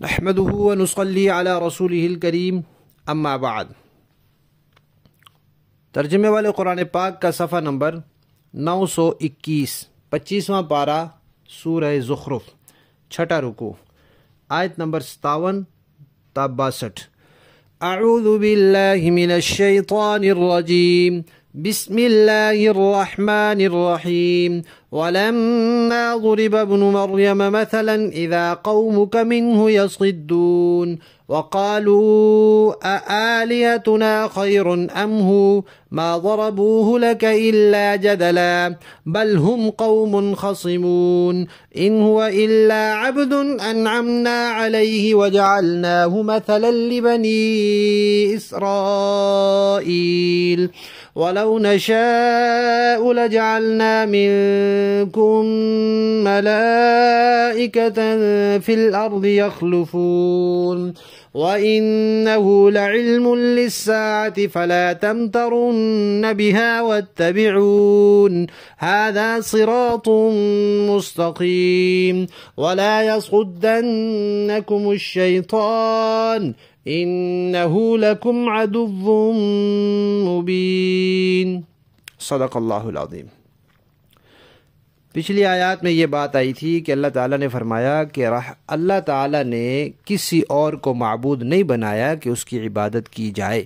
نحمده ونصلي على رسوله الكريم اما بعد۔ ترجمے والے قرآن پاک کا صفحہ نمبر 921، 25واں پارہ، سورہ زخرف، چھٹا رکوع، آیت نمبر 57 تا 62۔ اعوذ باللہ من الشیطان الرجیم، بسم اللہ الرحمن الرحیم۔ ولما ضرب ابن مریم مثلا اذا قومك منه يصدون وقالوا أآلهتنا خير أم هو ما ضربوه لك إلا جدلا بل هم قوم خصمون إن هو إلا عبد أنعمنا عليه وجعلناه مثلا لبني إسرائيل ولو نشاء لجعلنا منكم ملائكة في الأرض يخلفون وإنه لعلم للساعة فلا تمترن بها واتبعون هذا صراط مستقيم ولا يصدنكم الشيطان إنه لكم عدو مبين۔ صدق اللہ العظیم۔ پچھلی آیات میں یہ بات آئی تھی کہ اللہ تعالیٰ نے فرمایا کہ اللہ تعالیٰ نے کسی اور کو معبود نہیں بنایا کہ اس کی عبادت کی جائے۔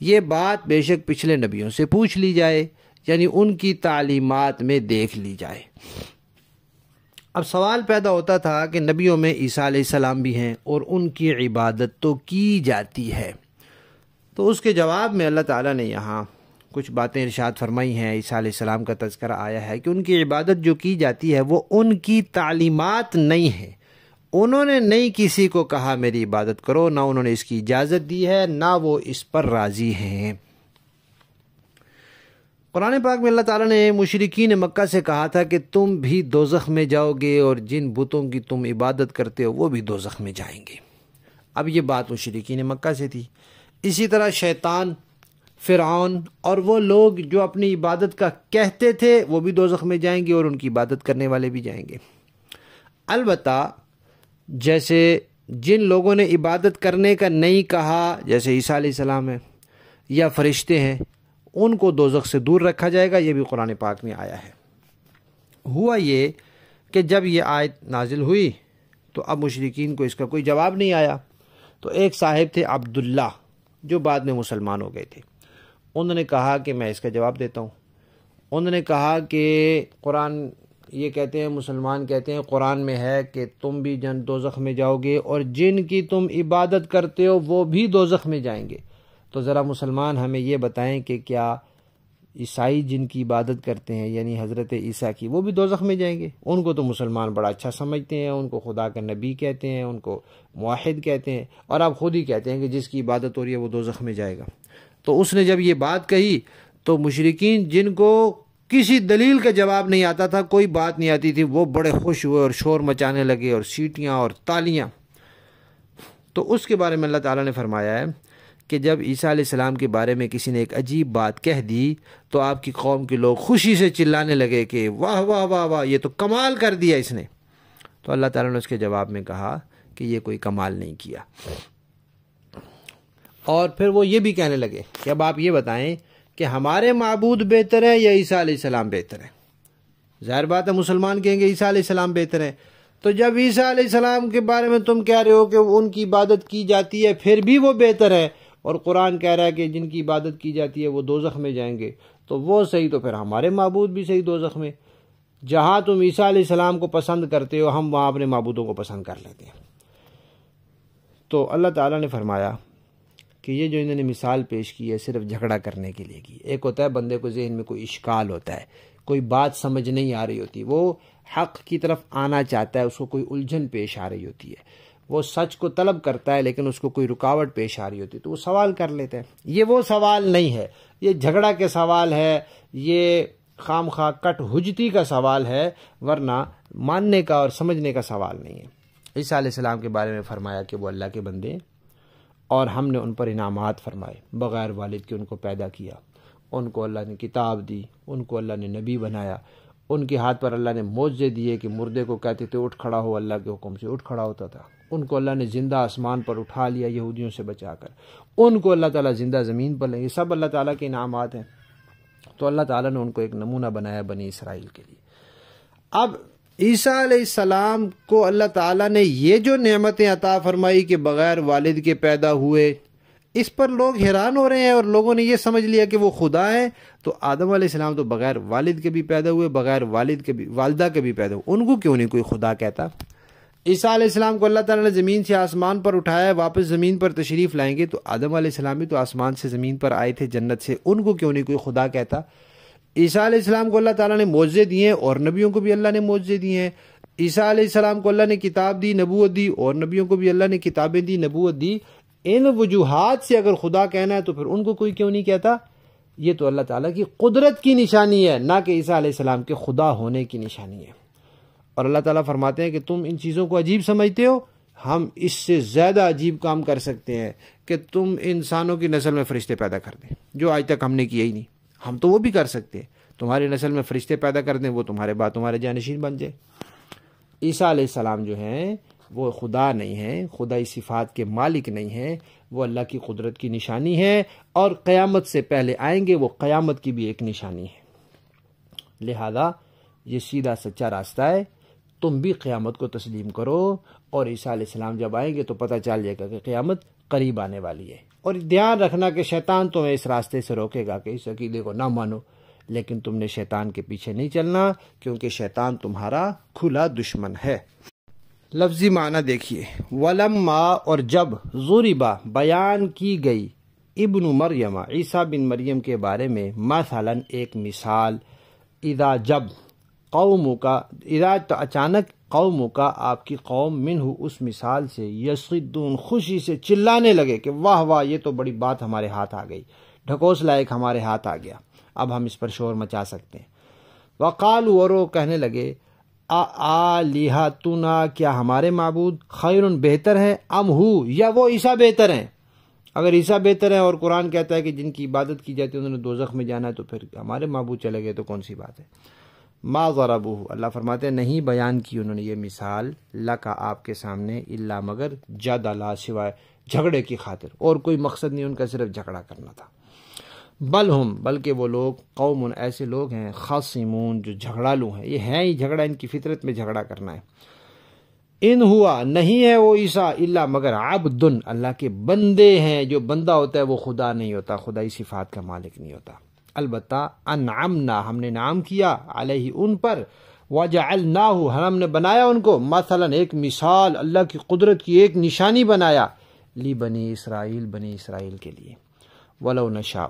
یہ بات بے شک پچھلے نبیوں سے پوچھ لی جائے، یعنی ان کی تعلیمات میں دیکھ لی جائے۔ اب سوال پیدا ہوتا تھا کہ نبیوں میں عیسیٰ علیہ السلام بھی ہیں اور ان کی عبادت تو کی جاتی ہے، تو اس کے جواب میں اللہ تعالیٰ نے یہاں کچھ باتیں ارشاد فرمائی ہیں۔ عیسیٰ علیہ السلام کا تذکرہ آیا ہے کہ ان کی عبادت جو کی جاتی ہے وہ ان کی تعلیمات نہیں ہے، انہوں نے نہیں کسی کو کہا میری عبادت کرو، نہ انہوں نے اس کی اجازت دی ہے، نہ وہ اس پر راضی ہیں۔ قرآن پاک میں اللہ تعالیٰ نے مشرکین مکہ سے کہا تھا کہ تم بھی دوزخ میں جاؤ گے اور جن بتوں کی تم عبادت کرتے ہو وہ بھی دوزخ میں جائیں گے۔ اب یہ بات مشرکین مکہ سے تھی۔ اسی طرح شیطان، فرعون اور وہ لوگ جو اپنی عبادت کا کہتے تھے وہ بھی دوزخ میں جائیں گے اور ان کی عبادت کرنے والے بھی جائیں گے۔ البتہ جیسے جن لوگوں نے عبادت کرنے کا نہیں کہا، جیسے عیسیٰ علیہ السلام ہیں یا فرشتے ہیں، ان کو دوزخ سے دور رکھا جائے گا، یہ بھی قرآن پاک میں آیا ہے۔ ہوا یہ کہ جب یہ آیت نازل ہوئی تو اب مشرکین کو اس کا کوئی جواب نہیں آیا، تو ایک صاحب تھے عبداللہ جو بعد میں مسلمان ہو گئے تھے، انہوں نے کہا کہ میں اس کا جواب دیتا ہوں۔ انہوں نے کہا کہ قرآن یہ کہتے ہیں، مسلمان کہتے ہیں قرآن میں ہے کہ تم بھی دوزخ میں جاؤ گے اور جن کی تم عبادت کرتے ہو وہ بھی دوزخ میں جائیں گے، تو ذرا مسلمان ہمیں یہ بتائیں کہ کیا عیسائی جن کی عبادت کرتے ہیں یعنی حضرت عیسیٰ کی، وہ بھی دوزخ میں جائیں گے؟ ان کو تو مسلمان بڑا اچھا سمجھتے ہیں، ان کو خدا کا نبی کہتے ہیں، ان کو موحد کہتے ہیں، اور آپ خود ہی کہتے ہیں کہ جس کی عبادت ہو رہی ہے وہ دوزخ میں جائے گا۔ تو اس نے جب یہ بات کہی تو مشرکین جن کو کسی دلیل کا جواب نہیں آتا تھا، کوئی بات نہیں آتی تھی، وہ بڑے خوش ہوئے اور شور مچانے لگے اور سیٹیاں اور تالیاں۔ تو اس کے بارے میں اللہ تعالیٰ نے فرمایا ہے کہ جب عیسیٰ علیہ السلام کے بارے میں کسی نے ایک عجیب بات کہہ دی تو آپ کی قوم کے لوگ خوشی سے چلانے لگے کہ واہ واہ واہ واہ، یہ تو کمال کر دیا اس نے۔ تو اللہ تعالیٰ نے اس کے جواب میں کہا کہ یہ کوئی کمال نہیں کیا۔ اور پھر وہ یہ بھی کہنے لگے کہ اب آپ یہ بتائیں کہ ہمارے معبود بہتر ہیں یا عیسیٰ علیہ السلام بہتر ہیں؟ ظاہر بات ہے مسلمان کہیں گے عیسیٰ علیہ السلام بہتر ہیں۔ تو جب عیسیٰ علیہ السلام کے بارے میں تم کہہ رہے ہو کہ ان کی عبادت کی جاتی ہے پھر بھی وہ بہتر ہے، اور قرآن کہہ رہا ہے کہ جن کی عبادت کی جاتی ہے وہ دوزخ میں جائیں گے، تو وہ صحیح، تو پھر ہمارے معبود بھی صحیح دوزخ میں۔ جہاں تم عیسیٰ علیہ السلام کو پسند کرتے ہو ہم وہاں اپنے معبودوں کو پسند کر لیتے ہیں۔ تو اللہ تعالیٰ نے فرمایا کہ یہ جو انہوں نے مثال پیش کی ہے صرف جھگڑا کرنے کے لیے کی۔ ایک ہوتا ہے بندے کو ذہن میں کوئی اشکال ہوتا ہے، کوئی بات سمجھ نہیں آ رہی ہوتی، وہ حق کی طرف آنا چاہتا ہے، اس کو کوئی الجھن پیش آ رہی ہوتی ہے، وہ سچ کو طلب کرتا ہے لیکن اس کو کوئی رکاوٹ پیش آ رہی ہوتی ہے تو وہ سوال کر لیتا ہے۔ یہ وہ سوال نہیں ہے، یہ جھگڑا کے سوال ہے، یہ خام خواہ کٹ حجتی کا سوال ہے، ورنہ ماننے کا اور سمجھنے کا سوال نہیں ہے۔ عیسیٰ علیہ السلام کے بارے میں فرمایا کہ وہ اللہ کے بندے ہیں اور ہم نے ان پر انعامات فرمائے، بغیر والد کے ان کو پیدا کیا، ان کو اللہ نے کتاب دی، ان کو اللہ نے نبی بنایا، ان کے ہاتھ پر اللہ نے معجزے دیے کہ مردے کو کہتے تھے اٹھ کھڑا ہو، اللہ کے حکم سے اٹھ کھڑا ہوتا تھا۔ ان کو اللہ نے زندہ آسمان پر اٹھا لیا یہودیوں سے بچا کر، ان کو اللہ تعالیٰ زندہ زمین پر لیں، یہ سب اللہ تعالیٰ کے انعامات ہیں۔ تو اللہ تعالیٰ نے ان کو ایک نمونہ بنایا بنی اسرائیل کے لیے۔ اب عیسیٰ علیہ السلام کو اللہ تعالیٰ نے یہ جو نعمتیں عطا فرمائی کہ بغیر والد کے پیدا ہوئے، اس پر لوگ حیران ہو رہے ہیں اور لوگوں نے یہ سمجھ لیا کہ وہ خدا ہیں۔ تو آدم علیہ السلام تو بغیر والد کے بھی پیدا ہوئے، بغیر والدہ کے بھی پیدا ہوئے، ان کو کیوں نہیں کوئی خدا کہتا؟ عیسیٰ علیہ السلام کو اللہ تعالیٰ نے زمین سے آسمان پر اٹھایا، واپس زمین پر تشریف لائیں گے، تو آدم علیہ السلام بھی تو آسمان سے زمین پر آئے تھے جنت سے، ان کو کیوں نہیں کوئی خدا کہتا؟ عیسیٰ علیہ السلام کو اللہ تعالیٰ نے معجزے دیے ہیں اور نبیوں کو بھی اللہ نے معجزے دیے ہیں۔ عیسیٰ علیہ السلام کو اللہ نے کتاب دی، نبوت دی، اور نبیوں کو بھی اللہ نے کتابیں دی، نبوت دی۔ ان وجوہات سے اگر خدا کہنا ہے تو پھر ان کو کوئی کیوں نہیں کہتا؟ یہ تو اللہ تعالیٰ کی قدرت کی نشانی ہے، نہ کہ عیسیٰ علیہ السلام کے خدا ہونے کی نشانی ہے۔ اور اللہ تعالیٰ فرماتے ہیں کہ تم ان چیزوں کو عجیب سمجھتے ہو، ہم اس سے زیادہ عجیب کام کر سکتے ہیں کہ تم انسانوں کی نسل میں فرشتے پیدا کر دیں، جو آج تک ہم نے کیا ہی نہیں۔ ہم تو وہ بھی کر سکتے ہیں، تمہاری نسل میں فرشتے پیدا کر دیں، وہ تمہارے بعد تمہارے جانشین بن جائے۔ عیسیٰ علیہ السلام جو ہیں وہ خدا نہیں ہیں، خدائی صفات کے مالک نہیں ہیں، وہ اللہ کی قدرت کی نشانی ہے، اور قیامت سے پہلے آئیں گے، وہ قیامت کی بھی ایک نشانی ہے۔ لہذا یہ سیدھا سچا راستہ ہے، تم بھی قیامت کو تسلیم کرو، اور عیسیٰ علیہ السلام جب آئیں گے تو پتہ چل جائے گا کہ قیامت قریب آنے والی ہے۔ اور دھیان رکھنا کہ شیطان تمہیں اس راستے سے روکے گا کہ اس عقیدے کو نہ مانو، لیکن تم نے شیطان کے پیچھے نہیں چلنا، کیونکہ شیطان تمہارا کھلا دشمن ہے۔ لفظی معنی دیکھیے، ولما، اور جب، ضربا، بیان کی گئی، ابن مریم، عیسیٰ بن مریم کے بارے میں، مثلا ایک مثال، اذا، جب، قوم کا، اذا تو اچانک، قوم کا، آپ کی قوم، منہ، اس مثال سے، یصدون، خوشی سے چلانے لگے کہ واہ واہ، یہ تو بڑی بات ہمارے ہاتھ آ گئی، ڈھکوس لائق ہمارے ہاتھ آ گیا، اب ہم اس پر شور مچا سکتے ہیں۔ وقالوا، اور وہ کہنے لگے، آلہتنا، کیا ہمارے معبود، خیرن، بہتر ہیں، ام ہو، یا وہ عیسیٰ بہتر ہیں؟ اگر عیسیٰ بہتر ہیں اور قرآن کہتا ہے کہ جن کی عبادت کی جاتی ہے انہوں نے دوزخ میں جانا ہے، تو پھر ہمارے معبود چلے گئے تو کون سی بات ہے؟ ما ضربوہ، اللہ فرماتے ہیں نہیں بیان کی انہوں نے یہ مثال، لکا، آپ کے سامنے، الا، مگر، جدلا، سوائے جھگڑے کی خاطر، اور کوئی مقصد نہیں ان کا، صرف جھگڑا کرنا تھا۔ بل ہم، بلکہ وہ لوگ، قوم، ایسے لوگ ہیں، خاصمون، جو جھگڑالو ہیں، یہ ہیں ہی جھگڑا، ان کی فطرت میں جھگڑا کرنا ہے۔ ان ہوا، نہیں ہے وہ عیسیٰ، الا، مگر، عبدن، اللہ کے بندے ہیں، جو بندہ ہوتا ہے وہ خدا نہیں ہوتا، خدائی صفات کا مالک نہیں ہوتا۔ البتہ انعمنا، ہم نے نعم کیا، علیہ، ان پر، وجعلناہ، ہم نے بنایا ان کو، مثلا ایک مثال، اللہ کی قدرت کی ایک نشانی بنایا، لی بنی اسرائیل، بنی اسرائیل کے لیے۔ ولو نشاء،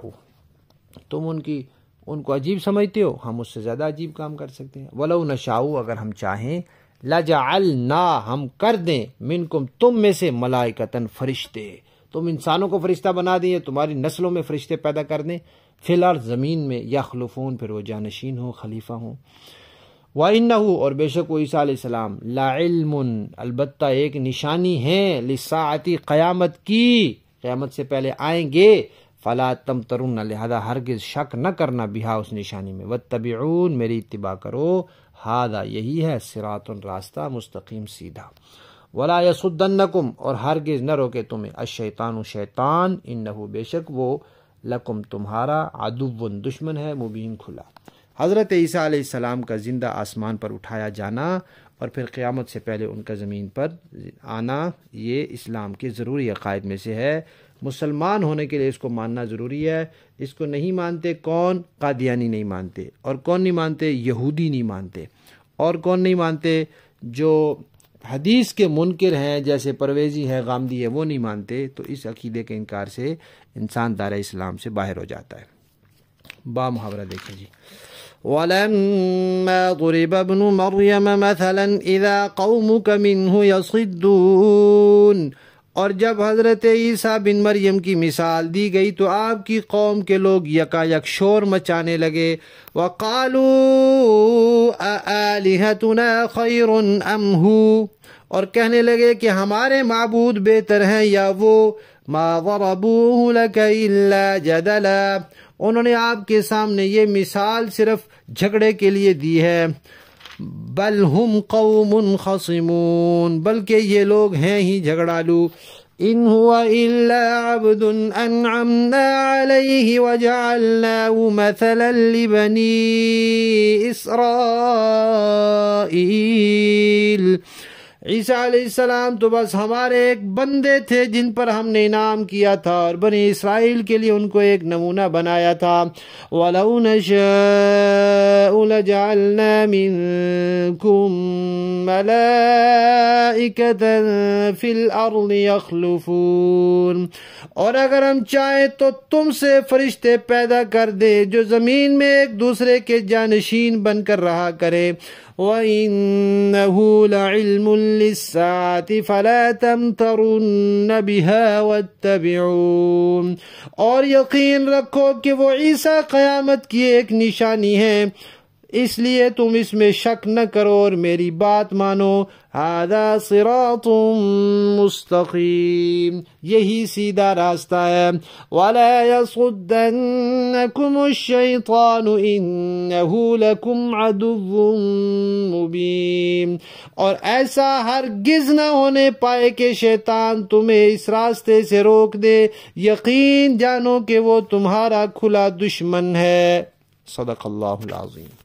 تم ان کو عجیب سمجھتے ہو، ہم اس سے زیادہ عجیب کام کر سکتے ہیں۔ ولو نشاء، اگر ہم چاہیں، لجعلنا، ہم کر دیں، منکم، تم میں سے، ملائکتن، فرشتے، تم انسانوں کو فرشتہ بنا دیں، تمہاری نسلوں میں فرشتے پیدا کر دیں، فی الارض، زمین میں، یخلفون، پھر وہ جانشین ہوں، خلیفہ ہوں۔ وَإِنَّهُ، اور بے شک وہ عیسیٰ علیہ السلام، لَعِلْمٌ، البتہ ایک نشانی ہے، لِلسَّاعَةِ، قیامت کی، قیامت سے پہلے آئیں گے، فلا تمترن، لہذا ہرگز شک نہ کرنا، بہا، اس نشانی میں، واتبعون، میری اتباع کرو، ہذا، یہی ہے، صراط، راستہ مستقیم، سیدھا، ولا یصدنکم، اور ہرگز نہ روکے تمہیں، الشیطان، شیطان، انہ، بے شک وہ، لکم، تمہارا، عدو، دشمن ہے، مبین، کھلا۔ حضرت عیسیٰ علیہ السلام کا زندہ آسمان پر اٹھایا جانا اور پھر قیامت سے پہلے ان کا زمین پر آنا، یہ اسلام کے ضروری عقائد میں سے ہے۔ مسلمان ہونے کے لیے اس کو ماننا ضروری ہے۔ اس کو نہیں مانتے کون؟ قادیانی نہیں مانتے، اور کون نہیں مانتے؟ یہودی نہیں مانتے، اور کون نہیں مانتے؟ جو حدیث کے منکر ہیں جیسے پرویزی ہے، غامدی ہے، وہ نہیں مانتے۔ تو اس عقیدے کے انکار سے انسان دار اسلام سے باہر ہو جاتا ہے۔ با محاورہ دیکھیں جی، وَلَمَّا ضُرِبَ ابْنُ مَرْيَمَ مَثَلًا إِذَا قَوْمُكَ مِنْهُ يَصِدُّونَ، اور جب حضرت عیسیٰ بن مریم کی مثال دی گئی تو آپ کی قوم کے لوگ یکا یک شور مچانے لگے۔ وَقَالُوا أَآلِهَتُنَا خَيْرٌ أَمْ هُوَ، اور کہنے لگے کہ ہمارے معبود بہتر ہیں یا وہ۔ مَا ضَرَبُوهُ لَكَ إِلَّا جَدَلًا، انہوں نے آپ کے سامنے یہ مثال صرف جھگڑے کے لیے دی ہے۔ بل ہم قوم خصمون، بلکہ یہ لوگ ہیں ہی جھگڑالو. ان هو الا عبد انعمنا عليه وجعلناه مثلا لبني اسرائیل. عیسیٰ علیہ السلام تو بس ہمارے ایک بندے تھے جن پر ہم نے انعام کیا تھا، اور بنی اسرائیل کے لیے ان کو ایک نمونہ بنایا تھا. وَلَوْ نَشَاءُ لَجَعَلْنَا مِنْكُمْ مَلَائِكَةً فِي الْأَرْضِ يَخْلُفُونَ، اور اگر ہم چاہیں تو تم سے فرشتے پیدا کر دے جو زمین میں ایک دوسرے کے جانشین بن کر رہا کرے. وَإِنَّهُ لَعِلْمٌ لِلسَّاعَةِ فَلَا تَمْتَرُنَّ بِهَا وَاتَّبِعُونَ، اور یقین رکھو کہ وہ عیسیٰ قیامت کی ایک نشانی ہے، اس لیے تم اس میں شک نہ کرو اور میری بات مانو. هَذَا صِرَاطٌ مُسْتَقِيم، یہی سیدھا راستہ ہے. وَلَا يَصُدَّنَّكُمُ الشَّيْطَانُ إِنَّهُ لَكُمْ عَدُوٌّ مُبِينٌ، اور ایسا ہرگز نہ ہونے پائے کہ شیطان تمہیں اس راستے سے روک دے، یقین جانو کہ وہ تمہارا کھلا دشمن ہے. صدق اللہ العظیم.